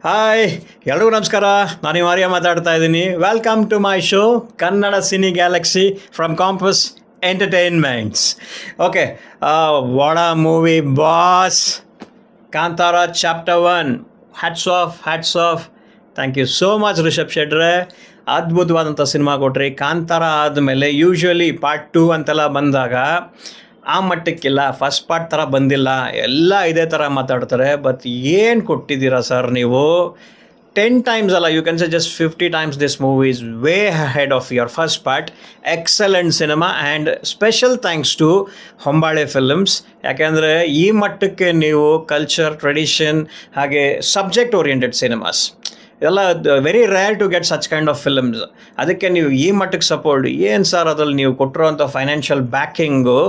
Hi, ಎಲ್ರಿಗೂ ನಮಸ್ಕಾರ. ನಾನು ಮಾರಿಯ ಮಾತಾಡ್ತಾ ಇದ್ದೀನಿ. Welcome to my show Kannada cine galaxy from campus entertainments. Okay, ವಾಡ movie boss, Kantara chapter 1. Hats off. Thank you so much Rishab ಶೆಟ್ರೆ. ಅದ್ಭುತವಾದಂಥ ಸಿನಿಮಾ ಕೊಟ್ರಿ. ಕಾಂತಾರ ಆದಮೇಲೆ ಯೂಶ್ವಲಿ ಪಾರ್ಟ್ 2 ಅಂತೆಲ್ಲ ಬಂದಾಗ ಆ ಮಟ್ಟಕ್ಕಿಲ್ಲ, ಫಸ್ಟ್ ಪಾರ್ಟ್ ಥರ ಬಂದಿಲ್ಲ, ಎಲ್ಲ ಇದೇ ಥರ ಮಾತಾಡ್ತಾರೆ. ಬಟ್ ಏನು ಕೊಟ್ಟಿದ್ದೀರಾ ಸರ್ ನೀವು? 10 times ಅಲ್ಲ, you can say just 50 times this movie is way head of your first part. Excellent cinema and special thanks to Hombale films. ಯಾಕೆಂದರೆ ಈ ಮಟ್ಟಕ್ಕೆ ನೀವು ಕಲ್ಚರ್, ಟ್ರೆಡಿಷನ್ ಹಾಗೆ ಸಬ್ಜೆಕ್ಟ್ ಓರಿಯೆಂಟೆಡ್ ಸಿನಿಮಾಸ್ ಎಲ್ಲ very rare to get such kind of films. ಅದಕ್ಕೆ ನೀವು ಈ ಮಟ್ಟಕ್ಕೆ ಸಪೋರ್ಟ್ ಏನು ಸರ್, ಅದ್ರಲ್ಲಿ ನೀವು ಕೊಟ್ಟಿರೋಂಥ financial backing,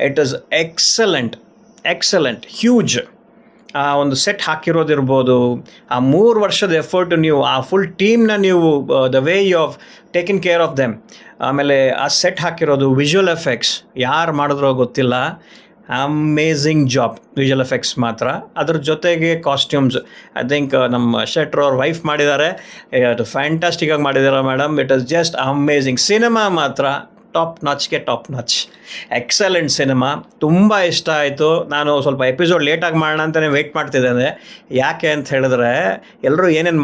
it is excellent, huge. ಆ ಒಂದು ಸೆಟ್ ಹಾಕಿರೋದಿರ್ಬೋದು, ಆ 3 ವರ್ಷದ ಎಫರ್ಟು, ನೀವು ಆ ಫುಲ್ ಟೀಮ್ನ ನೀವು the way you of takin care of them. ಆಮೇಲೆ ಆ ಸೆಟ್ ಹಾಕಿರೋದು, ವಿಜುವಲ್ ಎಫೆಕ್ಟ್ಸ್ ಯಾರು ಮಾಡಿದ್ರೋ ಗೊತ್ತಿಲ್ಲ, ಅಮೇಝಿಂಗ್ ಜಾಬ್ ವಿಜುವಲ್ ಎಫೆಕ್ಟ್ಸ್ ಮಾತ್ರ. ಅದ್ರ ಜೊತೆಗೆ ಕಾಸ್ಟ್ಯೂಮ್ಸ್, ಐ ಥಿಂಕ್ ನಮ್ಮ ಶೆಟ್ರ್ ಅವ್ರ ವೈಫ್ ಮಾಡಿದ್ದಾರೆ, ಅದು ಫ್ಯಾಂಟಾಸ್ಟಿಕ್ಕಾಗಿ ಮಾಡಿದ್ದಾರೆ madam. It is just amazing. Cinema ಮಾತ್ರ ಟಾಪ್ ನಾಚ್. ಎಕ್ಸಲೆಂಟ್ ಸಿನಿಮಾ, ತುಂಬ ಇಷ್ಟ ಆಯಿತು. ನಾನು ಸ್ವಲ್ಪ ಎಪಿಸೋಡ್ ಲೇಟಾಗಿ ಮಾಡೋಣ ಅಂತಲೇ ವೆಯ್ಟ್ ಮಾಡ್ತಿದ್ದೇನೆ. ಯಾಕೆ ಅಂತ ಹೇಳಿದ್ರೆ ಎಲ್ಲರೂ ಏನೇನು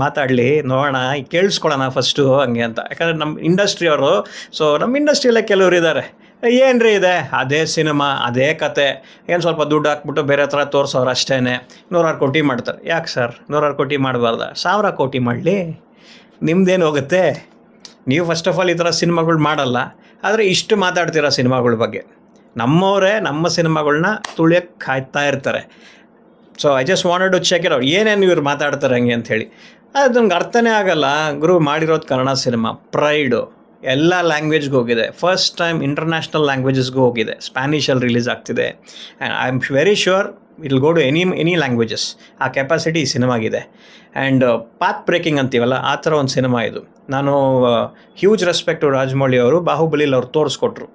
ಮಾತಾಡಲಿ, ನೋಡೋಣ, ಕೇಳಿಸ್ಕೊಳ್ಳೋಣ ಫಸ್ಟು ಹಂಗೆ ಅಂತ. ಯಾಕಂದರೆ ನಮ್ಮ ಇಂಡಸ್ಟ್ರಿಯವರು, ಸೊ ನಮ್ಮ ಇಂಡಸ್ಟ್ರಿಯಲ್ಲೇ ಕೆಲವರು ಇದ್ದಾರೆ, ಏನು ರೀ ಇದೆ ಅದೇ ಸಿನಿಮಾ, ಅದೇ ಕತೆ, ಏನು ಸ್ವಲ್ಪ ದುಡ್ಡು ಹಾಕ್ಬಿಟ್ಟು ಬೇರೆ ಥರ ತೋರಿಸೋರು ಅಷ್ಟೇ, 100 ಕೋಟಿ ಮಾಡ್ತಾರೆ. ಯಾಕೆ ಸರ್ 100 ಕೋಟಿ ಮಾಡಬಾರ್ದ? 1000 ಕೋಟಿ ಮಾಡಲಿ, ನಿಮ್ದೇನು ಹೋಗುತ್ತೆ? ನೀವು ಫಸ್ಟ್ ಆಫ್ ಆಲ್ ಈ ಥರ ಸಿನಿಮಾಗಳು ಮಾಡಲ್ಲ, ಆದರೆ ಇಷ್ಟು ಮಾತಾಡ್ತೀರ ಸಿನಿಮಾಗಳ ಬಗ್ಗೆ. ನಮ್ಮವರೇ ನಮ್ಮ ಸಿನಿಮಾಗಳ್ನ ತುಳಿಯೋಕ್ಕೆ ಕಾಯ್ತಾ ಇರ್ತಾರೆ. So I just wanted to check it out, ಏನೇನು ಇವ್ರು ಮಾತಾಡ್ತಾರೆ ಹಂಗೆ ಅಂಥೇಳಿ. ಅದು ನಮ್ಗೆ ಅರ್ಥನೇ ಆಗಲ್ಲ. ಗುರು ಮಾಡಿರೋದು ಕನ್ನಡ ಸಿನಿಮಾ, ಪ್ರೈಡು, ಎಲ್ಲ ಲ್ಯಾಂಗ್ವೇಜ್ಗೆ ಹೋಗಿದೆ. ಫಸ್ಟ್ ಟೈಮ್ ಇಂಟರ್ನ್ಯಾಷನಲ್ ಲ್ಯಾಂಗ್ವೇಜಸ್ಗೂ ಹೋಗಿದೆ. ಸ್ಪ್ಯಾನಿಷಲ್ಲಿ ರಿಲೀಸ್ ಆಗ್ತಿದೆ. And I am very sure it will go to any languages. ಆ ಕೆಪಾಸಿಟಿ ಈ ಸಿನಿಮಾಗಿದೆ. ಆ್ಯಂಡ್ ಪಾತ್ ಬ್ರೇಕಿಂಗ್ ಅಂತೀವಲ್ಲ, ಆ ಥರ ಒಂದು ಸಿನಿಮಾ ಇದು. ನಾನು ಹ್ಯೂಜ್ ರೆಸ್ಪೆಕ್ಟು ರಾಜಮೌಳಿ ಅವರು, ಬಾಹುಬಲಿಲಿ ಅವ್ರು ತೋರಿಸ್ಕೊಟ್ರು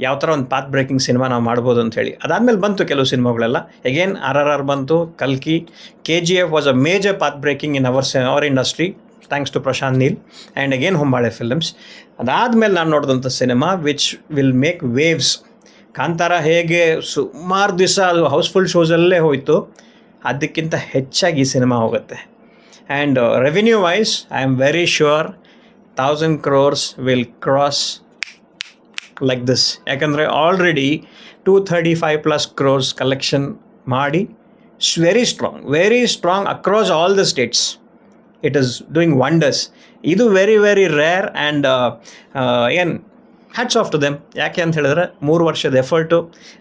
ಯಾವ ಥರ ಒಂದು ಪಾತ್ ಬ್ರೇಕಿಂಗ್ ಸಿನಿಮಾ ನಾವು ಮಾಡ್ಬೋದು ಅಂಥೇಳಿ. ಅದಾದಮೇಲೆ ಬಂತು ಕೆಲವು ಸಿನಿಮಾಗಳೆಲ್ಲ. ಎಗೇನ್ RRR ಬಂತು, ಕಲ್ಕಿ, KGF was a major path breaking in our industry, thanks to Prashanth Neel and again Hombale films. ಅದಾದಮೇಲೆ ನಾನು ನೋಡಿದಂಥ cinema which will make waves. Kantara ಹೇಗೆ ಸುಮಾರು ದಿವಸ ಅದು ಹೌಸ್ಫುಲ್ ಶೋಸಲ್ಲೇ ಹೋಯಿತು, ಅದಕ್ಕಿಂತ ಹೆಚ್ಚಾಗಿ ಈ ಸಿನಿಮಾ ಹೋಗುತ್ತೆ. And revenue wise I am very sure 1000 crores will cross like this. ಯಾಕಂದರೆ ಆಲ್ರೆಡಿ 235+ crores ಕಲೆಕ್ಷನ್ ಮಾಡಿ very strong across all the states. It is doing wonders. ಇದು ವೆರಿ ರೇರ್ ಆ್ಯಂಡ್ ಏನು ಹ್ಯಾಟ್ಸ್ ಆಫ್ ಟು ದೆಮ್. ಯಾಕೆ ಅಂತ ಹೇಳಿದ್ರೆ 3 ವರ್ಷದ effort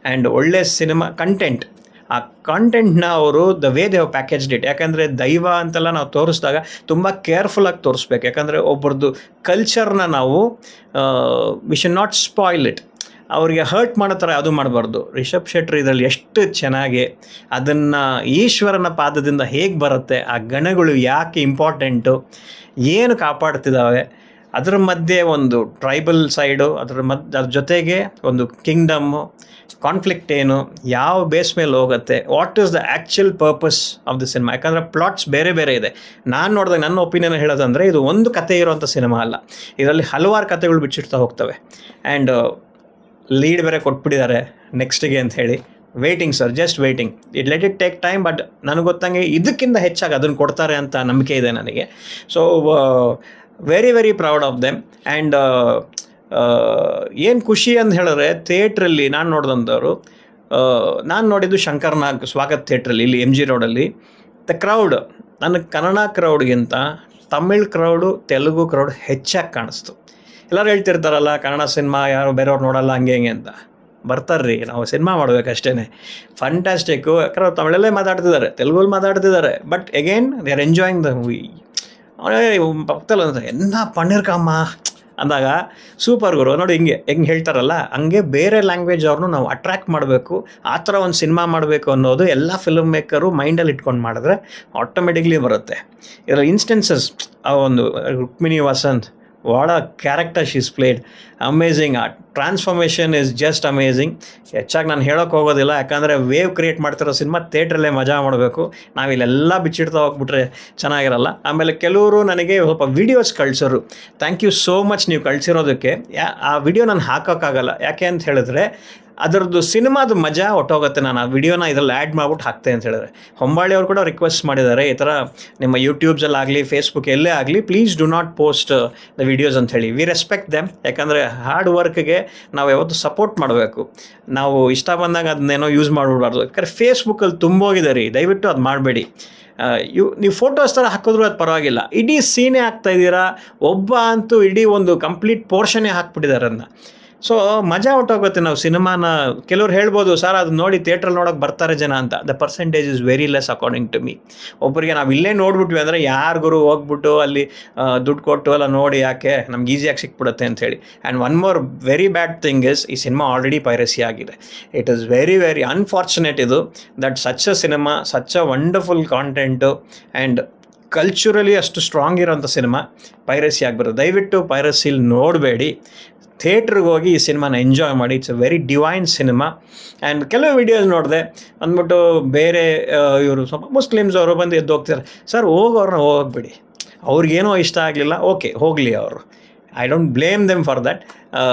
and ಒಳ್ಳೆ cinema content. ಆ ಕಂಟೆಂಟ್ನ ಅವರು the way they have packaged it. ಯಾಕಂದರೆ ದೈವ ಅಂತೆಲ್ಲ ನಾವು ತೋರಿಸಿದಾಗ ತುಂಬ ಕೇರ್ಫುಲ್ಲಾಗಿ ತೋರಿಸ್ಬೇಕು. ಯಾಕಂದರೆ ಒಬ್ಬರದ್ದು ಕಲ್ಚರ್ನ ನಾವು we should not spoil it. ಅವರಿಗೆ ಹರ್ಟ್ ಮಾಡೋ ಥರ ಅದು ಮಾಡಬಾರ್ದು. ರಿಷಬ್ ಶೆಟ್ಟಿ ಇದರಲ್ಲಿ ಎಷ್ಟು ಚೆನ್ನಾಗಿ ಅದನ್ನು ಈಶ್ವರನ ಪಾದದಿಂದ ಹೇಗೆ ಬರುತ್ತೆ, ಆ ಗಣಗಳು ಯಾಕೆ ಇಂಪಾರ್ಟೆಂಟು, ಏನು ಕಾಪಾಡ್ತಿದ್ದಾವೆ, ಅದರ ಮಧ್ಯೆ ಒಂದು ಟ್ರೈಬಲ್ ಸೈಡು, ಅದ್ರ ಜೊತೆಗೆ ಒಂದು ಕಿಂಗ್ಡಮ್ಮು, ಕಾನ್ಫ್ಲಿಕ್ಟ್ ಏನು, ಯಾವ ಬೇಸ್ ಮೇಲೆ ಹೋಗುತ್ತೆ, what is the actual purpose of the cinema. ಯಾಕಂದರೆ ಪ್ಲಾಟ್ಸ್ ಬೇರೆ ಇದೆ. ನಾನು ನೋಡಿದಾಗ ನನ್ನ ಒಪಿನಿಯನ್ ಹೇಳೋದಂದರೆ ಇದು ಒಂದು ಕತೆ ಇರೋವಂಥ ಸಿನಿಮಾ ಅಲ್ಲ, ಇದರಲ್ಲಿ ಹಲವಾರು ಕತೆಗಳು ಬಿಚ್ಚಿಡ್ತಾ ಹೋಗ್ತವೆ. ಆ್ಯಂಡ್ ಲೀಡ್ ಬೇರೆ ಕೊಟ್ಬಿಟ್ಟಿದ್ದಾರೆ ನೆಕ್ಸ್ಟಿಗೆ ಅಂತ ಹೇಳಿ. Waiting sir, just waiting. Let it take time. But ನನಗೆ ಗೊತ್ತಂಗೆ ಇದಕ್ಕಿಂತ ಹೆಚ್ಚಾಗಿ ಅದನ್ನು ಕೊಡ್ತಾರೆ ಅಂತ ನಂಬಿಕೆ ಇದೆ ನನಗೆ. So very proud of them. And ಏನು ಖುಷಿ ಅಂತ ಹೇಳಿದ್ರೆ, ಥಿಯೇಟ್ರಲ್ಲಿ ನಾನು ನೋಡಿದಂಥವ್ರು, ನಾನು ನೋಡಿದ್ದು ಶಂಕರ್ನಾಗ್ ಸ್ವಾಗತ್ ಥಿಯೇಟ್ರಲ್ಲಿ, ಇಲ್ಲಿ MG ರೋಡಲ್ಲಿ. ದ ಕ್ರೌಡ್ ನನಗೆ ಕನ್ನಡ ಕ್ರೌಡ್ಗಿಂತ ತಮಿಳ್ ಕ್ರೌಡು, ತೆಲುಗು ಕ್ರೌಡ್ ಹೆಚ್ಚಾಗಿ ಕಾಣಿಸ್ತು. ಎಲ್ಲರೂ ಹೇಳ್ತಿರ್ತಾರಲ್ಲ ಕನ್ನಡ ಸಿನಿಮಾ ಯಾರು ಬೇರೆಯವ್ರು ನೋಡಲ್ಲ ಹಂಗೆ ಅಂತ. ಬರ್ತಾರ್ರಿ, ನಾವು ಸಿನಿಮಾ ಮಾಡಬೇಕಷ್ಟೇ. ಫ್ಯಾಂಟಾಸ್ಟಿಕ್ಕು. ಯಾಕಂದ್ರೆ ಅವ್ರು ತಮಿಳಲ್ಲೇ ಮಾತಾಡ್ತಿದ್ದಾರೆ, ತೆಲುಗಲ್ಲಿ ಮಾತಾಡ್ತಿದ್ದಾರೆ, but again they are enjoying the movie. ಪಕ್ಕದಲ್ಲಿ ಅಂದ್ರೆ ಎನ್ನ ಪನ್ನೀರ್ಕಮ್ಮ ಅಂದಾಗ ಸೂಪರ್ ಗುರು. ನೋಡಿ ಹೆಂಗೆ ಹೇಳ್ತಾರಲ್ಲ, ಹಂಗೆ ಬೇರೆ ಲ್ಯಾಂಗ್ವೇಜ್ ಅವ್ರನ್ನೂ ನಾವು ಅಟ್ರ್ಯಾಕ್ಟ್ ಮಾಡಬೇಕು, ಆ ಥರ ಒಂದು ಸಿನಿಮಾ ಮಾಡಬೇಕು ಅನ್ನೋದು ಎಲ್ಲ ಫಿಲ್ಮ್ ಮೇಕರು ಮೈಂಡಲ್ಲಿ ಇಟ್ಕೊಂಡು ಮಾಡಿದ್ರೆ ಆಟೋಮೆಟಿಕ್ಲಿ ಬರುತ್ತೆ. ಇದರಲ್ಲಿ ಇನ್ಸ್ಟೆನ್ಸಸ್, ಆ ಒಂದು Rukmini Vasanth, what a character she's played. Amazing. ಆ ಟ್ರಾನ್ಸ್ಫಾರ್ಮೇಷನ್ ಇಸ್ ಜಸ್ಟ್ ಅಮೇಝಿಂಗ್. ಹೆಚ್ಚಾಗಿ ನಾನು ಹೇಳೋಕೆ ಹೋಗೋದಿಲ್ಲ, ಯಾಕಂದರೆ ವೇವ್ ಕ್ರಿಯೇಟ್ ಮಾಡ್ತಿರೋ ಸಿನಿಮಾ ಥಿಯೇಟ್ರಲ್ಲೇ ಮಜಾ ಮಾಡಬೇಕು. ನಾವಿಲ್ಲೆಲ್ಲ ಬಿಚ್ಚಿಡ್ತಾ ಹೋಗ್ಬಿಟ್ರೆ ಚೆನ್ನಾಗಿರಲ್ಲ. ಆಮೇಲೆ ಕೆಲವರು ನನಗೆ ಸ್ವಲ್ಪ ವೀಡಿಯೋಸ್ ಕಳಿಸೋರು. ಥ್ಯಾಂಕ್ ಯು ಸೋ ಮಚ್ ನೀವು ಕಳಿಸಿರೋದಕ್ಕೆ. ಆ ವಿಡಿಯೋ ನಾನು ಹಾಕೋಕ್ಕಾಗಲ್ಲ, ಯಾಕೆ ಅಂತ ಹೇಳಿದ್ರೆ ಅದರದ್ದು ಸಿನಿಮಾದ ಮಜಾ ಹೊಟ್ಟೋಗುತ್ತೆ. ನಾನು ಆ ವಿಡಿಯೋನ ಇದರಲ್ಲಿ ಆ್ಯಡ್ ಮಾಡ್ಬಿಟ್ಟು ಹಾಕ್ತೆ ಅಂತ ಹೇಳಿದ್ರೆ. ಹೊಂಬಾಳಿ ಅವರು ಕೂಡ ರಿಕ್ವೆಸ್ಟ್ ಮಾಡಿದ್ದಾರೆ, ಈ ಥರ ನಿಮ್ಮ ಯೂಟ್ಯೂಬ್ಸಲ್ಲಾಗಲಿ ಫೇಸ್ಬುಕ್ ಎಲ್ಲೇ ಆಗಲಿ please do not post the videos ಅಂತ ಹೇಳಿ. ವಿ ರೆಸ್ಪೆಕ್ಟ್ ದೆಮ್, ಯಾಕಂದರೆ ಹಾರ್ಡ್ ವರ್ಕ್ಗೆ ನಾವು ಯಾವತ್ತೂ ಸಪೋರ್ಟ್ ಮಾಡಬೇಕು. ನಾವು ಇಷ್ಟ ಬಂದಾಗ ಅದನ್ನೇನೋ ಯೂಸ್ ಮಾಡಿಬಿಡ್ಬಾರ್ದು. ಯಾಕಂದರೆ ಫೇಸ್ಬುಕ್ಕಲ್ಲಿ ತುಂಬೋಗಿದೆ ರೀ, ದಯವಿಟ್ಟು ಅದು ಮಾಡಬೇಡಿ. ನೀವು ಫೋಟೋಸ್ ಥರ ಹಾಕಿದ್ರು ಅದು ಪರವಾಗಿಲ್ಲ, ಇಡೀ ಸೀನೇ ಹಾಕ್ತಾಯಿದ್ದೀರಾ. ಒಬ್ಬ ಅಂತೂ ಇಡೀ ಒಂದು ಕಂಪ್ಲೀಟ್ ಪೋರ್ಷನ್ನೇ ಹಾಕ್ಬಿಟ್ಟಿದ್ದಾರೆ ಅದನ್ನ. ಸೊ ಮಜಾ ಹೊಟ್ಟೋಗುತ್ತೆ. ನಾವು ಸಿನಿಮಾನ ಕೆಲವ್ರು ಹೇಳ್ಬೋದು, ಸರ್ ಅದು ನೋಡಿ ಥಿಯೇಟ್ರಲ್ಲಿ ನೋಡೋಕೆ ಬರ್ತಾರೆ ಜನ ಅಂತ. The percentage is very less according to me. ಒಬ್ಬರಿಗೆ ನಾವು ಇಲ್ಲೇ ನೋಡ್ಬಿಟ್ವಿ ಅಂದರೆ ಯಾರಿಗೂ ಹೋಗ್ಬಿಟ್ಟು ಅಲ್ಲಿ ದುಡ್ಡು ಕೊಟ್ಟು ಎಲ್ಲ ನೋಡಿ ಯಾಕೆ, ನಮ್ಗೆ ಈಸಿಯಾಗಿ ಸಿಕ್ಬಿಡುತ್ತೆ ಅಂಥೇಳಿ. And one more very bad thing is, ಈ ಸಿನಿಮಾ ಆಲ್ರೆಡಿ ಪೈರಸಿ ಆಗಿದೆ. It is very very unfortunate ಇದು, that such a cinema, such a wonderful content and culturally ಅಷ್ಟು ಸ್ಟ್ರಾಂಗ್ ಇರೋಂಥ ಸಿನಿಮಾ ಪೈರಸಿ ಆಗಿಬರೋದು. ದಯವಿಟ್ಟು ಪೈರಸಿಲಿ ನೋಡಬೇಡಿ, ಥಿಯೇಟ್ರಿಗೆ ಹೋಗಿ ಈ ಸಿನಿಮಾನ ಎಂಜಾಯ್ ಮಾಡಿ. It's a very divine cinema. And ಕೆಲವು ವಿಡಿಯೋಸ್ ನೋಡಿದೆ ಅಂದ್ಬಿಟ್ಟು ಬೇರೆ ಇವರು ಸ್ವಲ್ಪ ಮುಸ್ಲಿಮ್ಸ್ ಅವರು ಬಂದು ಎದ್ದು ಹೋಗ್ತಾರೆ. ಸರ್ ಹೋಗೋರನ್ನ ಹೋಗ್ಬಿಡಿ, ಅವ್ರಿಗೇನೋ ಇಷ್ಟ ಆಗಲಿಲ್ಲ, ಓಕೆ ಹೋಗಲಿ ಅವರು. I don't blame them for that.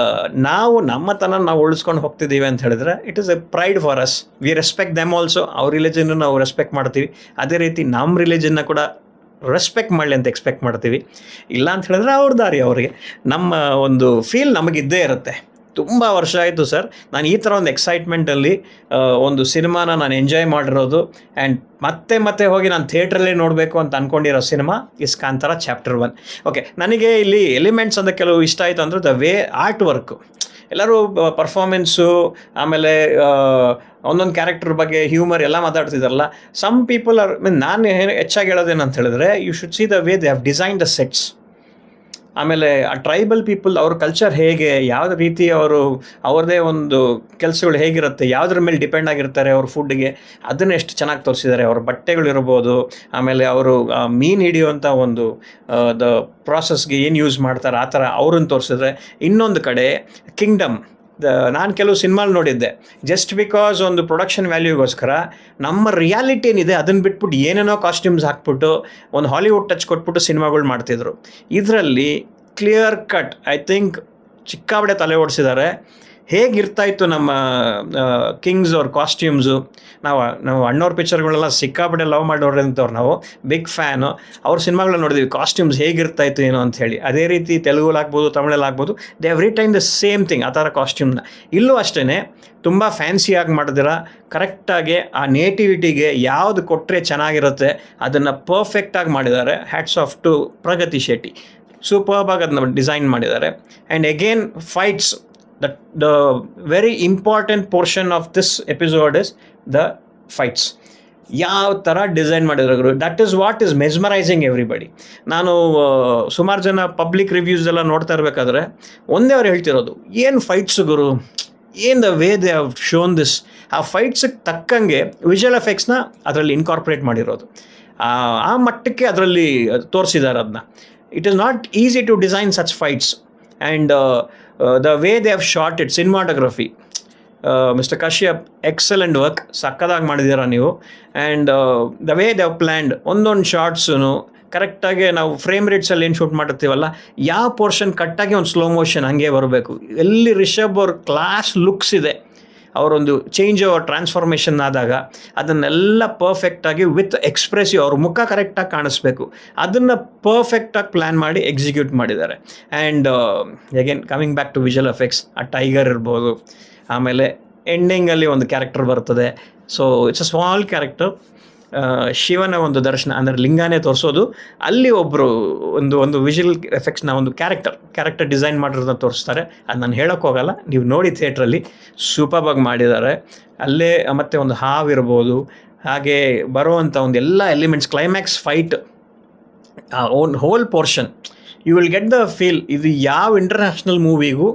ನಾವು ನಮ್ಮತನ ನಾವು ಉಳಿಸ್ಕೊಂಡು ಹೋಗ್ತಿದ್ದೀವಿ ಅಂತ ಹೇಳಿದ್ರೆ it is A pride for us. We respect them also. ಅವ್ರ ರಿಲಿಜನ್ನು ನಾವು ರೆಸ್ಪೆಕ್ಟ್ ಮಾಡ್ತೀವಿ, ಅದೇ ರೀತಿ ನಮ್ಮ ರಿಲಿಜನ್ನ ಕೂಡ ರೆಸ್ಪೆಕ್ಟ್ ಮಾಡಲಿ ಅಂತ ಎಕ್ಸ್ಪೆಕ್ಟ್ ಮಾಡ್ತೀವಿ. ಇಲ್ಲ ಅಂತ ಹೇಳಿದ್ರೆ ಅವ್ರ ದಾರಿ ಅವ್ರಿಗೆ. ನಮ್ಮ ಒಂದು ಫೀಲ್ ನಮಗಿದ್ದೇ ಇರುತ್ತೆ. ತುಂಬ ವರ್ಷ ಆಯಿತು ಸರ್ ನಾನು ಈ ಥರ ಒಂದು ಎಕ್ಸೈಟ್ಮೆಂಟಲ್ಲಿ ಒಂದು ಸಿನಿಮಾನ ನಾನು ಎಂಜಾಯ್ ಮಾಡಿರೋದು. ಆ್ಯಂಡ್ ಮತ್ತೆ ಹೋಗಿ ನಾನು ಥಿಯೇಟ್ರಲ್ಲೇ ನೋಡಬೇಕು ಅಂತ ಅಂದ್ಕೊಂಡಿರೋ cinema is Kantara chapter 1. Okay, ನನಗೆ ಇಲ್ಲಿ ಎಲಿಮೆಂಟ್ಸ್ ಅಂತ ಕೆಲವು ಇಷ್ಟ ಆಯಿತು ಅಂದರೆ ದ ವೇ ಆರ್ಟ್ ವರ್ಕು. ಎಲ್ಲರೂ ಪರ್ಫಾರ್ಮೆನ್ಸು, ಆಮೇಲೆ ಒಂದೊಂದು ಕ್ಯಾರೆಕ್ಟರ್ ಬಗ್ಗೆ ಹ್ಯೂಮರ್ ಎಲ್ಲ ಮಾತಾಡ್ತಿದ್ದಾರಲ್ಲ. ಸಮ್ ಪೀಪಲ್ ಆರ್ ನಾನು ಹೆಚ್ಚಾಗಿ ಹೇಳೋದೇನಂತ ಹೇಳಿದ್ರೆ, you should see the way they have design the sets. ಆಮೇಲೆ ಆ ಟ್ರೈಬಲ್ ಪೀಪಲ್ ಅವ್ರ ಕಲ್ಚರ್ ಹೇಗೆ, ಯಾವುದೇ ರೀತಿ ಅವರು ಅವ್ರದ್ದೇ ಒಂದು ಕೆಲಸಗಳು ಹೇಗಿರುತ್ತೆ, ಯಾವುದ್ರ ಮೇಲೆ ಡಿಪೆಂಡ್ ಆಗಿರ್ತಾರೆ ಅವ್ರ ಫುಡ್ಗೆ, ಅದನ್ನು ಎಷ್ಟು ಚೆನ್ನಾಗಿ ತೋರಿಸಿದ್ದಾರೆ. ಅವ್ರ ಬಟ್ಟೆಗಳಿರ್ಬೋದು, ಆಮೇಲೆ ಅವರು ಮೀನು ಹಿಡಿಯುವಂಥ ಒಂದು ದ ಪ್ರಾಸೆಸ್ಗೆ ಏನು ಯೂಸ್ ಮಾಡ್ತಾರೆ ಆ ಥರ ಅವ್ರನ್ನ ತೋರಿಸಿದ್ರೆ. ಇನ್ನೊಂದು ಕಡೆ ಕಿಂಗ್ಡಮ್, ನಾನು ಕೆಲವು ಸಿನಿಮಾಲ್ ನೋಡಿದ್ದೆ, ಜಸ್ಟ್ ಬಿಕಾಸ್ ಒಂದು ಪ್ರೊಡಕ್ಷನ್ ವ್ಯಾಲ್ಯೂಗೋಸ್ಕರ ನಮ್ಮ ರಿಯಾಲಿಟಿ ಏನಿದೆ ಅದನ್ನು ಬಿಟ್ಬಿಟ್ಟು ಏನೇನೋ ಕಾಸ್ಟ್ಯೂಮ್ಸ್ ಹಾಕ್ಬಿಟ್ಟು ಒಂದು ಹಾಲಿವುಡ್ ಟಚ್ ಕೊಟ್ಬಿಟ್ಟು ಸಿನಿಮಾಗಳು ಮಾಡ್ತಿದ್ರು. ಇದರಲ್ಲಿ ಕ್ಲಿಯರ್ ಕಟ್ ಐ ಥಿಂಕ್ ಚಿಕ್ಕಾಬಡೆ ತಲೆ ಓಡಿಸಿದ್ದಾರೆ. ಹೇಗಿರ್ತಾಯಿತ್ತು ನಮ್ಮ ಕಿಂಗ್ಸ್ ಅವ್ರ ಕಾಸ್ಟ್ಯೂಮ್ಸು. ನಾವು ಅಣ್ಣವ್ರ ಪಿಕ್ಚರ್ಗಳೆಲ್ಲ ಸಿಕ್ಕಾಪಟ್ಟೆ ಲವ್ ಮಾಡಿ ನೋಡಿದಂಥವ್ರು, ನಾವು ಬಿಗ್ ಫ್ಯಾನು. ಅವ್ರ ಸಿನಿಮಾಗಳನ್ನ ನೋಡಿದ್ವಿ, ಕಾಸ್ಟ್ಯೂಮ್ಸ್ ಹೇಗಿರ್ತಾಯಿತ್ತು ಏನೋ ಅಂತ ಹೇಳಿ. ಅದೇ ರೀತಿ ತೆಲುಗುಲಾಗ್ಬೋದು, ತಮಿಳಲ್ಲಾಗ್ಬೋದು, they have retain the same thing. ಆ ಥರ ಕಾಸ್ಟ್ಯೂಮ್ನ ಇಲ್ಲೂ ಅಷ್ಟೇ ತುಂಬ ಫ್ಯಾನ್ಸಿಯಾಗಿ ಮಾಡಿದಿರ. ಕರೆಕ್ಟಾಗಿ ಆ ನೇಟಿವಿಟಿಗೆ ಯಾವುದು ಕೊಟ್ಟರೆ ಚೆನ್ನಾಗಿರುತ್ತೆ ಅದನ್ನು ಪರ್ಫೆಕ್ಟಾಗಿ ಮಾಡಿದ್ದಾರೆ. ಹ್ಯಾಟ್ಸ್ ಆಫ್ ಟು ಪ್ರಗತಿ ಶೆಟ್ಟಿ. ಸೂಪರ್ಬಾಗಿ ಅದನ್ನ ಡಿಸೈನ್ ಮಾಡಿದ್ದಾರೆ. And again fights, the very important portion of this episode is the fights. ಯಾವ ಥರ ಡಿಸೈನ್ ಮಾಡಿದ್ರು, that is what is mesmerising everybody. ನಾನು ಸುಮಾರು ಜನ ಪಬ್ಲಿಕ್ ರಿವ್ಯೂಸ್ ಎಲ್ಲ ನೋಡ್ತಾ ಇರಬೇಕಾದ್ರೆ ಒಂದೇ ಅವ್ರು ಹೇಳ್ತಿರೋದು, ಏನು ಫೈಟ್ಸ್ ಗುರು, ಏನು the way they have shown this. ಆ ಫೈಟ್ಸಿಗೆ ತಕ್ಕಂಗೆ ವಿಜುವಲ್ ಎಫೆಕ್ಟ್ಸ್ನ ಅದರಲ್ಲಿ ಇನ್ಕಾರ್ಪೊರೇಟ್ ಮಾಡಿರೋದು. ಆ ಮಟ್ಟಕ್ಕೆ ಅದರಲ್ಲಿ ತೋರಿಸಿದ್ದಾರೆ ಅದನ್ನ. It is not easy to design such fights. And the way they have shot it, cinematography, Mr. Kashyap, excellent work, ಸಕ್ಕದಾಗಿ ಮಾಡಿದ್ದೀರಾ ನೀವು. And the way they have planned ಒಂದೊಂದು ಶಾರ್ಟ್ಸು ಕರೆಕ್ಟಾಗಿ ನಾವು ಫ್ರೇಮ್ ರೇಟ್ಸಲ್ಲಿ ಏನು ಶೂಟ್ ಮಾಡಿರ್ತೀವಲ್ಲ, ಯಾವ ಪೋರ್ಷನ್ ಕಟ್ಟಾಗಿ ಒಂದು ಸ್ಲೋ ಮೋಷನ್ ಹಾಗೆ ಬರಬೇಕು. ಎಲ್ಲಿ ರಿಷಬ್ ಅವ್ರ ಕ್ಲಾಸ್ ಲುಕ್ಸ್ ಇದೆ, ಅವರೊಂದು ಚೇಂಜ್ ಓವರ್ ಟ್ರಾನ್ಸ್ಫಾರ್ಮೇಷನ್ ಆದಾಗ ಅದನ್ನೆಲ್ಲ ಪರ್ಫೆಕ್ಟಾಗಿ ವಿತ್ ಎಕ್ಸ್ಪ್ರೆಸಿವ್, ಅವ್ರ ಮುಖ ಕರೆಕ್ಟಾಗಿ ಕಾಣಿಸ್ಬೇಕು, ಅದನ್ನು ಪರ್ಫೆಕ್ಟಾಗಿ ಪ್ಲ್ಯಾನ್ ಮಾಡಿ ಎಕ್ಸಿಕ್ಯೂಟ್ ಮಾಡಿದ್ದಾರೆ. And again coming back to visual effects, ಆ ಟೈಗರ್ ಇರ್ಬೋದು, ಆಮೇಲೆ ಎಂಡಿಂಗಲ್ಲಿ ಒಂದು ಕ್ಯಾರೆಕ್ಟರ್ ಬರ್ತದೆ. So it's a small character, ಶಿವನ ಒಂದು ದರ್ಶನ ಅಂದರೆ ಲಿಂಗಾನೇ ತೋರಿಸೋದು. ಅಲ್ಲಿ ಒಬ್ಬರು ಒಂದು ವಿಜುವಲ್ ಎಫೆಕ್ಟ್ಸ್ನ ಒಂದು ಕ್ಯಾರೆಕ್ಟರ್ ಡಿಸೈನ್ ಮಾಡಿರೋದನ್ನ ತೋರಿಸ್ತಾರೆ. ಅದು ನಾನು ಹೇಳೋಕ್ಕೆ ಹೋಗಲ್ಲ, ನೀವು ನೋಡಿ ಥಿಯೇಟ್ರಲ್ಲಿ ಸೂಪರ್ಬಾಗಿ ಮಾಡಿದ್ದಾರೆ. ಅಲ್ಲೇ ಮತ್ತು ಒಂದು ಹಾವಿರ್ಬೋದು, ಹಾಗೆ ಬರುವಂಥ ಒಂದು ಎಲ್ಲ elements, climax fight, whole portion you will get the feel ಇದು ಯಾವ ಇಂಟರ್ನ್ಯಾಷನಲ್ ಮೂವಿಗೂ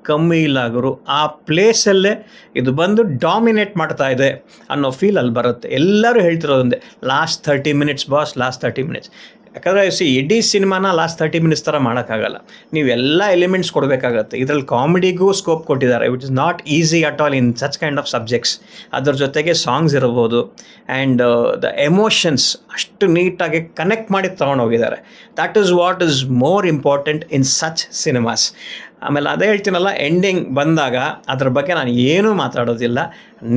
ಕಮ್ಮಿ ಇಲ್ಲ ಗುರು. ಆ ಪ್ಲೇಸಲ್ಲೇ ಇದು ಬಂದು ಡಾಮಿನೇಟ್ ಮಾಡ್ತಾ ಇದೆ ಅನ್ನೋ ಫೀಲ್ ಅಲ್ಲಿ ಬರುತ್ತೆ. ಎಲ್ಲರೂ ಹೇಳ್ತಿರೋದೊಂದೇ, last 30 minutes boss, last 30 minutes. ಯಾಕಂದರೆ ಇಡೀ ಸಿನಿಮಾನ ಲಾಸ್ಟ್ 30 ಮಿನಿಟ್ಸ್ ಥರ ಮಾಡೋಕ್ಕಾಗಲ್ಲ. ನೀವೆಲ್ಲ ಎಲಿಮೆಂಟ್ಸ್ ಕೊಡಬೇಕಾಗತ್ತೆ. ಇದರಲ್ಲಿ ಕಾಮಿಡಿಗೂ ಸ್ಕೋಪ್ ಕೊಟ್ಟಿದ್ದಾರೆ, which is not easy at all in such kind of subjects. ಅದ್ರ ಜೊತೆಗೆ ಸಾಂಗ್ಸ್ ಇರ್ಬೋದು ಆ್ಯಂಡ್ ದ ಎಮೋಷನ್ಸ್ ಅಷ್ಟು ನೀಟಾಗಿ ಕನೆಕ್ಟ್ ಮಾಡಿ ತೊಗೊಂಡೋಗಿದ್ದಾರೆ. That is what is more important in such cinemas. ಆಮೇಲೆ ಅದೇ ಹೇಳ್ತೀನಲ್ಲ, ಎಂಡಿಂಗ್ ಬಂದಾಗ ಅದ್ರ ಬಗ್ಗೆ ನಾನು ಏನೂ ಮಾತಾಡೋದಿಲ್ಲ,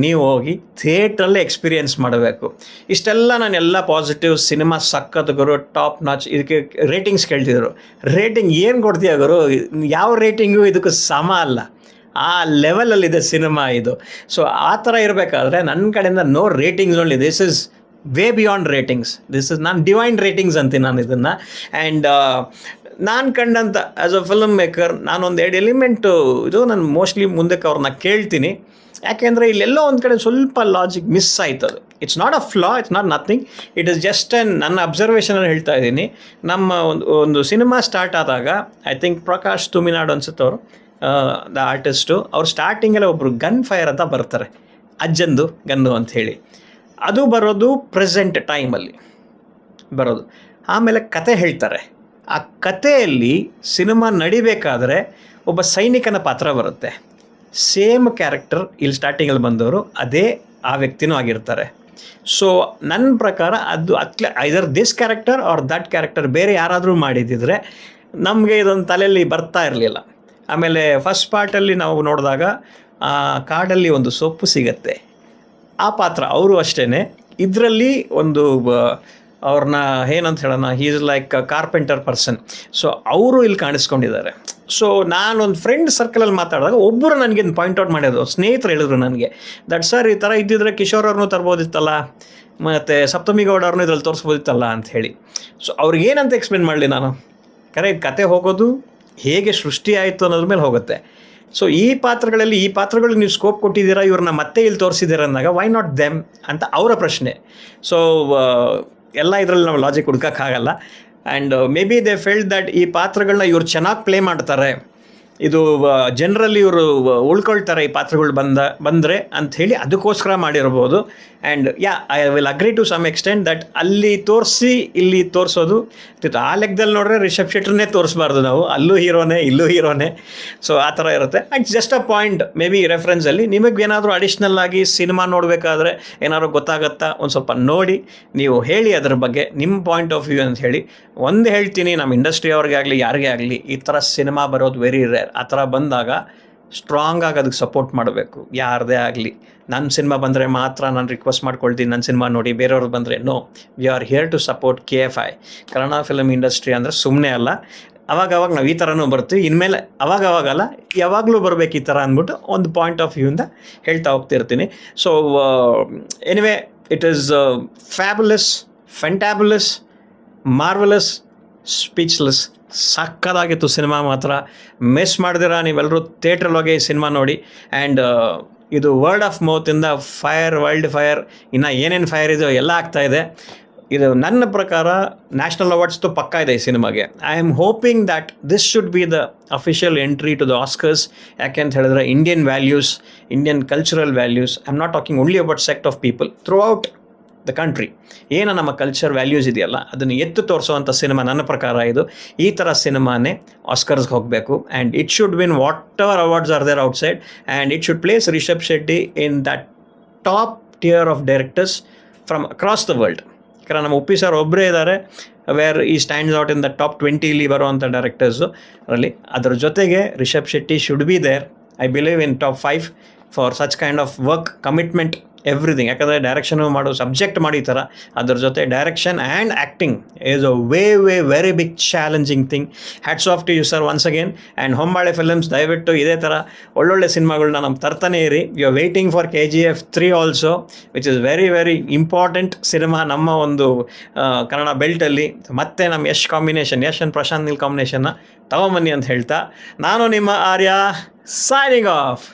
ನೀವು ಹೋಗಿ ಥಿಯೇಟ್ರಲ್ಲೇ ಎಕ್ಸ್ಪೀರಿಯೆನ್ಸ್ ಮಾಡಬೇಕು. ಇಷ್ಟೆಲ್ಲ ನಾನು ಎಲ್ಲ ಪಾಸಿಟಿವ್ ಸಿನಿಮಾ ಸಖತ್ ಗುರು, ಟಾಪ್ ನಾಚ್. ಇದಕ್ಕೆ ರೇಟಿಂಗ್ಸ್ ಕೇಳ್ತಿದ್ರು. ರೇಟಿಂಗ್ ಏನು ಕೊಡ್ತೀಯ ಗುರು? ಯಾವ ರೇಟಿಂಗು ಇದಕ್ಕೂ ಸಮ ಅಲ್ಲ, ಆ ಲೆವೆಲಲ್ಲಿದೆ ಸಿನಿಮಾ ಇದು. ಸೊ ಆ ಥರ ಇರಬೇಕಾದ್ರೆ ನನ್ನ ಕಡೆಯಿಂದ no ratings only. This is way beyond ratings. This is ನಾನು ಡಿವೈನ್ ರೇಟಿಂಗ್ಸ್ ಅಂತೀನಿ ನಾನು ಇದನ್ನು. ಆ್ಯಂಡ್ ನಾನು ಕಂಡಂಥ ಆ್ಯಸ್ ಅ ಫಿಲ್ಮ್ ಮೇಕರ್ ನಾನೊಂದು 2 ಎಲಿಮೆಂಟು ಇದು ನಾನು ಮೋಸ್ಟ್ಲಿ ಮುಂದಕ್ಕೆ ಅವ್ರನ್ನ ಕೇಳ್ತೀನಿ. ಯಾಕೆಂದರೆ ಇಲ್ಲೆಲ್ಲೋ ಒಂದು ಕಡೆ ಸ್ವಲ್ಪ ಲಾಜಿಕ್ ಮಿಸ್ ಆಯ್ತು. ಅದು it's not a flaw, it's not nothing, it is just ನನ್ನ ಅಬ್ಸರ್ವೇಷನಲ್ಲಿ ಹೇಳ್ತಾ ಇದ್ದೀನಿ. ನಮ್ಮ ಒಂದು ಸಿನಿಮಾ ಸ್ಟಾರ್ಟ್ ಆದಾಗ ಐ ಥಿಂಕ್ ಪ್ರಕಾಶ್ ತುಮಿನಾಡು ಅನ್ಸುತ್ತೆ ಅವರು, ದ ಆರ್ಟಿಸ್ಟು, ಅವ್ರು ಸ್ಟಾರ್ಟಿಂಗಲ್ಲೇ ಒಬ್ಬರು ಗನ್ ಫೈರ್ ಅಂತ ಬರ್ತಾರೆ, ಅಜ್ಜಂದು ಗನ್ನು ಅಂಥೇಳಿ. ಅದು ಬರೋದು ಪ್ರೆಸೆಂಟ್ ಟೈಮಲ್ಲಿ ಬರೋದು. ಆಮೇಲೆ ಕತೆ ಹೇಳ್ತಾರೆ. ಆ ಕಥೆಯಲ್ಲಿ ಸಿನಿಮಾ ನಡಿಬೇಕಾದ್ರೆ ಒಬ್ಬ ಸೈನಿಕನ ಪಾತ್ರ ಬರುತ್ತೆ. ಸೇಮ್ ಕ್ಯಾರೆಕ್ಟರ್ ಇಲ್ಲಿ ಸ್ಟಾರ್ಟಿಂಗಲ್ಲಿ ಬಂದವರು ಅದೇ ಆ ವ್ಯಕ್ತಿನೂ ಆಗಿರ್ತಾರೆ. ಸೊ ನನ್ನ ಪ್ರಕಾರ ಅದು either this character or that character ಬೇರೆ ಯಾರಾದರೂ ಮಾಡಿದ್ದಿದ್ರೆ ನಮಗೆ ಇದೊಂದು ತಲೆಯಲ್ಲಿ ಬರ್ತಾ ಇರಲಿಲ್ಲ. ಆಮೇಲೆ ಫಸ್ಟ್ ಪಾರ್ಟಲ್ಲಿ ನಾವು ನೋಡಿದಾಗ ಕಾಡಲ್ಲಿ ಒಂದು ಸೊಪ್ಪು ಸಿಗತ್ತೆ, ಆ ಪಾತ್ರ ಅವರು ಅಷ್ಟೇ. ಇದರಲ್ಲಿ ಒಂದು ಅವ್ರನ್ನ ಏನಂತ ಹೇಳೋಣ, he is like carpenter person. So ಅವರು ಇಲ್ಲಿ ಕಾಣಿಸ್ಕೊಂಡಿದ್ದಾರೆ. ಸೊ ನಾನೊಂದು ಫ್ರೆಂಡ್ ಸರ್ಕಲಲ್ಲಿ ಮಾತಾಡಿದಾಗ ಒಬ್ಬರು ನನಗೆ ಪಾಯಿಂಟ್ ಔಟ್ ಮಾಡೋದು, ಸ್ನೇಹಿತರು ಹೇಳಿದ್ರು ನನಗೆ, ದಟ್ ಸರ್ ಈ ಥರ ಇದ್ದಿದ್ರೆ ಕಿಶೋರ್ ಅವ್ರನ್ನೂ ತರ್ಬೋದಿತ್ತಲ್ಲ, ಮತ್ತು ಸಪ್ತಮಿ ಗೌಡ ಅವ್ರನ್ನೂ ಇದ್ರಲ್ಲಿ ತೋರಿಸ್ಬೋದಿತ್ತಲ್ಲ ಅಂಥೇಳಿ. ಸೊ ಅವ್ರಿಗೇನಂತ ಎಕ್ಸ್ಪ್ಲೇನ್ ಮಾಡಲಿ ನಾನು? ಕತೆ ಹೋಗೋದು ಹೇಗೆ ಸೃಷ್ಟಿ ಆಯಿತು ಅನ್ನೋದ್ರ ಮೇಲೆ ಹೋಗುತ್ತೆ. ಸೊ ಈ ಪಾತ್ರಗಳಿಗೆ ನೀವು ಸ್ಕೋಪ್ ಕೊಟ್ಟಿದ್ದೀರಾ, ಇವ್ರನ್ನ ಮತ್ತೆ ಇಲ್ಲಿ ತೋರಿಸಿದ್ದೀರ ಅಂದಾಗ ವೈ ನಾಟ್ ದೆಮ್ ಅಂತ ಅವರ ಪ್ರಶ್ನೆ. ಸೊ ಎಲ್ಲ ಇದರಲ್ಲಿ ನಾವು ಲಾಜಿಕ್ ಹುಡ್ಕೋಕ್ಕಾಗಲ್ಲ. And maybe they felt that ಈ ಪಾತ್ರಗಳನ್ನ ಇವ್ರು ಚೆನ್ನಾಗಿ ಪ್ಲೇ ಮಾಡ್ತಾರೆ, ಇದು ಜನರಲ್ಲಿ ಇವರು ಉಳ್ಕೊಳ್ತಾರೆ ಈ ಪಾತ್ರಗಳು ಬಂದರೆ ಅಂಥೇಳಿ ಅದಕ್ಕೋಸ್ಕರ ಮಾಡಿರ್ಬೋದು. And I will agree to some extent that ಅಲ್ಲಿ ತೋರಿಸಿ ಇಲ್ಲಿ ತೋರಿಸೋದು ಆ ಲೆಕ್ಕದಲ್ಲಿ ನೋಡಿದ್ರೆ ರಿಷಬ್ ಶೆಟ್ಟರ್ನೇ ತೋರಿಸ್ಬಾರ್ದು ನಾವು, ಅಲ್ಲೂ ಹೀರೋನೇ ಇಲ್ಲೂ ಹೀರೋನೇ. ಸೊ ಆ ಥರ ಇರುತ್ತೆ. And just a point, maybe ರೆಫರೆನ್ಸಲ್ಲಿ ನಿಮಗೇನಾದರೂ ಅಡಿಷ್ನಲ್ ಆಗಿ ಸಿನಿಮಾ ನೋಡಬೇಕಾದ್ರೆ ಏನಾದ್ರು ಗೊತ್ತಾಗುತ್ತಾ ಒಂದು ಸ್ವಲ್ಪ ನೋಡಿ ನೀವು ಹೇಳಿ ಅದ್ರ ಬಗ್ಗೆ ನಿಮ್ಮ ಪಾಯಿಂಟ್ ಆಫ್ ವ್ಯೂ ಅಂತ ಹೇಳಿ. ಒಂದು ಹೇಳ್ತೀನಿ, ನಮ್ಮ ಇಂಡಸ್ಟ್ರಿ ಅವ್ರಿಗೆ ಆಗಲಿ ಯಾರಿಗೇ ಆಗಲಿ ಈ ಥರ ಸಿನಿಮಾ ಬರೋದು ವೆರಿ ರೇರ್. ಆ ಥರ ಬಂದಾಗ ಸ್ಟ್ರಾಂಗಾಗಿ ಅದಕ್ಕೆ ಸಪೋರ್ಟ್ ಮಾಡಬೇಕು, ಯಾರದೇ ಆಗಲಿ. ನನ್ನ ಸಿನಿಮಾ ಬಂದರೆ ಮಾತ್ರ ನಾನು ರಿಕ್ವೆಸ್ಟ್ ಮಾಡ್ಕೊಳ್ತೀನಿ ನನ್ನ ಸಿನಿಮಾ ನೋಡಿ, ಬೇರೆಯವ್ರು ಬಂದರೆ no. We are here to support KFI, Kannada film industry ಅಂದರೆ ಸುಮ್ಮನೆ ಅಲ್ಲ. ಅವಾಗವಾಗ ನಾವು ಈ ಥರನೂ ಬರ್ತೀವಿ, ಇನ್ಮೇಲೆ ಅವಾಗಲ್ಲ ಯಾವಾಗಲೂ ಬರಬೇಕು ಈ ಥರ ಅಂದ್ಬಿಟ್ಟು ಒಂದು ಪಾಯಿಂಟ್ ಆಫ್ ವ್ಯೂಯಿಂದ ಹೇಳ್ತಾ ಹೋಗ್ತಿರ್ತೀನಿ. So anyway, it is fabulous, fantabulous, marvellous, speechless. ಸಕ್ಕದಾಗಿತ್ತು ಸಿನಿಮಾ ಮಾತ್ರ. ಮಿಸ್ ಮಾಡಿದಿರ ನೀವೆಲ್ಲರೂ ಥಿಯೇಟ್ರಲ್ಲಿ ಹೋಗಿ ಸಿನಿಮಾ ನೋಡಿ. ಆ್ಯಂಡ್ ಇದು ವರ್ಡ್ ಆಫ್ ಮೌತಿಂದ ವರ್ಲ್ಡ್ ಫೈರ್, ಇನ್ನು ಏನೇನು ಫೈರ್ ಇದೆಯೋ ಎಲ್ಲ ಆಗ್ತಾಯಿದೆ. ಇದು ನನ್ನ ಪ್ರಕಾರ ನ್ಯಾಷನಲ್ ಅವಾರ್ಡ್ಸ್ದು ಪಕ್ಕ ಇದೆ ಈ ಸಿನಿಮಾಗೆ. I am hoping that this should be the official entry to the Oscars. ಯಾಕೆ ಅಂತ ಹೇಳಿದ್ರೆ Indian values, Indian cultural values, I am not talking only about sect of people, throughout the country ಏನು ನಮ್ಮ culture values ಇದೆಯಲ್ಲ ಅದನ್ನು ಎತ್ತು ತೋರಿಸೋವಂಥ cinema ನನ್ನ ಪ್ರಕಾರ ಇದು. ಈ ಥರ ಸಿನಿಮಾನೇ ಆಸ್ಕರ್ಸ್ಗೆ ಹೋಗಬೇಕು. And it should win whatever awards are there outside. And it should place Rishab Shetty in that top tier of directors from across the world. ಯಾಕಂದ್ರೆ ನಮ್ಮ ಉಪ್ಪಿ ಸರ್ ಒಬ್ಬರೇ ಇದ್ದಾರೆ where he stands out in the top 20 ಬರುವಂಥ directors ಅದರಲ್ಲಿ. ಅದ್ರ ಜೊತೆಗೆ Rishab Shetty should be there, I believe in top 5 for such kind of work, commitment, everything. ಯಾಕಂದರೆ direction ಮಾಡು, ಸಬ್ಜೆಕ್ಟ್ ಮಾಡಿ ಥರ, ಅದ್ರ ಜೊತೆ direction and acting is a very big challenging thing. Hats off to you sir once again. And Hombale films ದಯವಿಟ್ಟು ಇದೇ ಥರ ಒಳ್ಳೊಳ್ಳೆ ಸಿನಿಮಾಗಳನ್ನ ನಮ್ಮ ತರ್ತಾನೆ ಇರಿ. You are waiting for KGF 3 also, which is very important cinema ನಮ್ಮ ಒಂದು ಕನ್ನಡ ಬೆಲ್ಟಲ್ಲಿ. ಮತ್ತು ನಮ್ಮ ಯಶ್ ಆ್ಯಂಡ್ ಪ್ರಶಾಂತ್ ನೀಲ್ ಕಾಂಬಿನೇಷನ್ನ ತಗೊಂಬನ್ನಿ ಅಂತ ಹೇಳ್ತಾ ನಾನು ನಿಮ್ಮ ಆರ್ಯ ಸೈನಿಂಗ್ ಆಫ್.